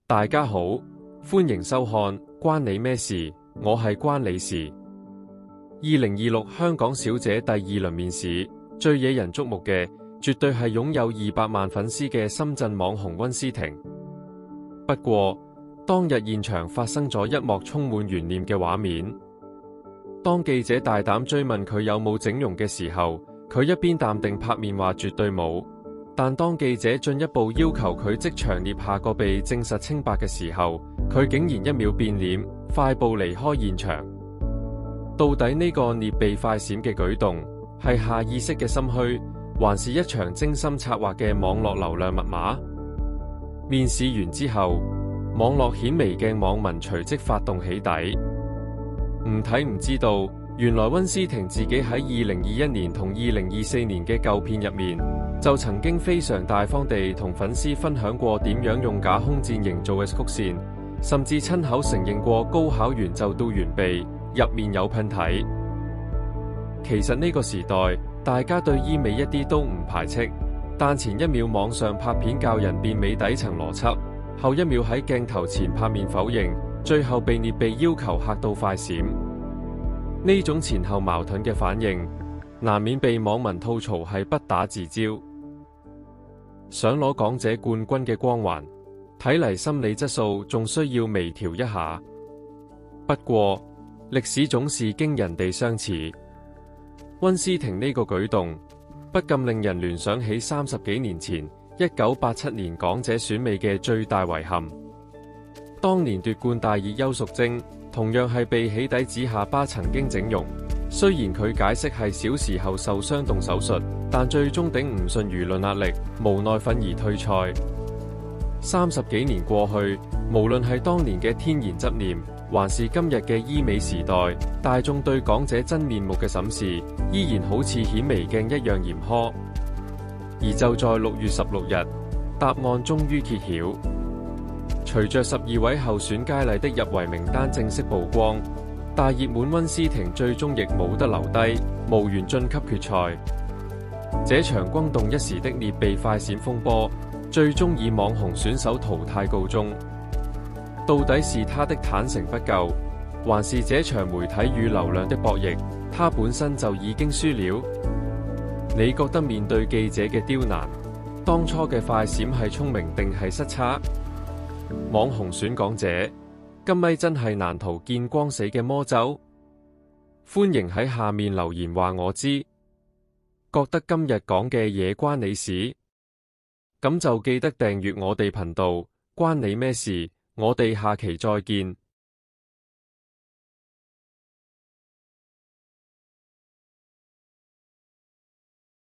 大家好，歡迎收看關你咩事，我係關你事。2026香港小姐第2輪面試，最惹人矚目嘅，絕對係擁有200萬粉絲嘅深圳網紅溫思婷。不過，當日現場發生咗一幕充滿懸念嘅畫面。當記者大膽追問佢有冇整容嘅時候，佢一邊淡定拍面話絕對冇。但當記者進一步要求佢即場捏下個鼻證實清白嘅時候，佢竟然一秒變臉，快步離開現場。到底呢個捏鼻快閃嘅舉動係下意識嘅心虛，還是一場精心策劃嘅網絡流量密碼？面試完之後，網絡顯微鏡網民隨即發動起底。唔睇唔知道，原來溫思婷自己喺2021年同2024年嘅舊片入面，就曾經非常大方地同粉絲分享過點樣用假空箭營造嘅曲線，甚至親口承認過高考完就到完鼻，入面有噴體。其實呢個時代，大家對醫美一啲都唔排斥，但前一秒網上拍片教人變美底層邏輯，後一秒喺鏡頭前拍面否認，最後被捏鼻要求嚇到快閃。呢種前後矛盾嘅反應，難免被網民吐槽係不打自招。想攞港姐冠軍嘅光環，睇嚟心理質素仲需要微調一下。不過歷史總是驚人地相似，溫思婷呢個舉動不禁令人聯想起30幾年前1987年港姐選美嘅最大遺憾。當年奪冠大熱邱淑貞同樣係被起底指下巴曾經整容，雖然佢解釋係小時候受傷動手術，但最終頂唔順輿論壓力，無奈憤而退賽。30幾年過去，無論係當年嘅天然執念，還是今日嘅醫美時代，大眾對港姐真面目嘅審視依然好似顯微鏡一樣嚴苛。而就在6月16日，答案終於揭曉。隨着12位候選佳麗的入圍名單正式曝光，大熱門溫思婷最終亦冇得留低，無緣晉級決賽。這場轟動一時的捏鼻快閃風波，最終以網紅選手淘汰告終。到底是他的坦誠不夠，還是這場媒體與流量的博弈，他本身就已經輸了？你覺得面對記者嘅刁難，當初嘅快閃係聰明定係失策？網紅選港姐，今咪真係難逃見光死嘅魔咒？歡迎喺下面留言話我知。覺得今日講嘅嘢關你事？咁就記得訂閱我哋頻道，關你咩事？我哋下期再見。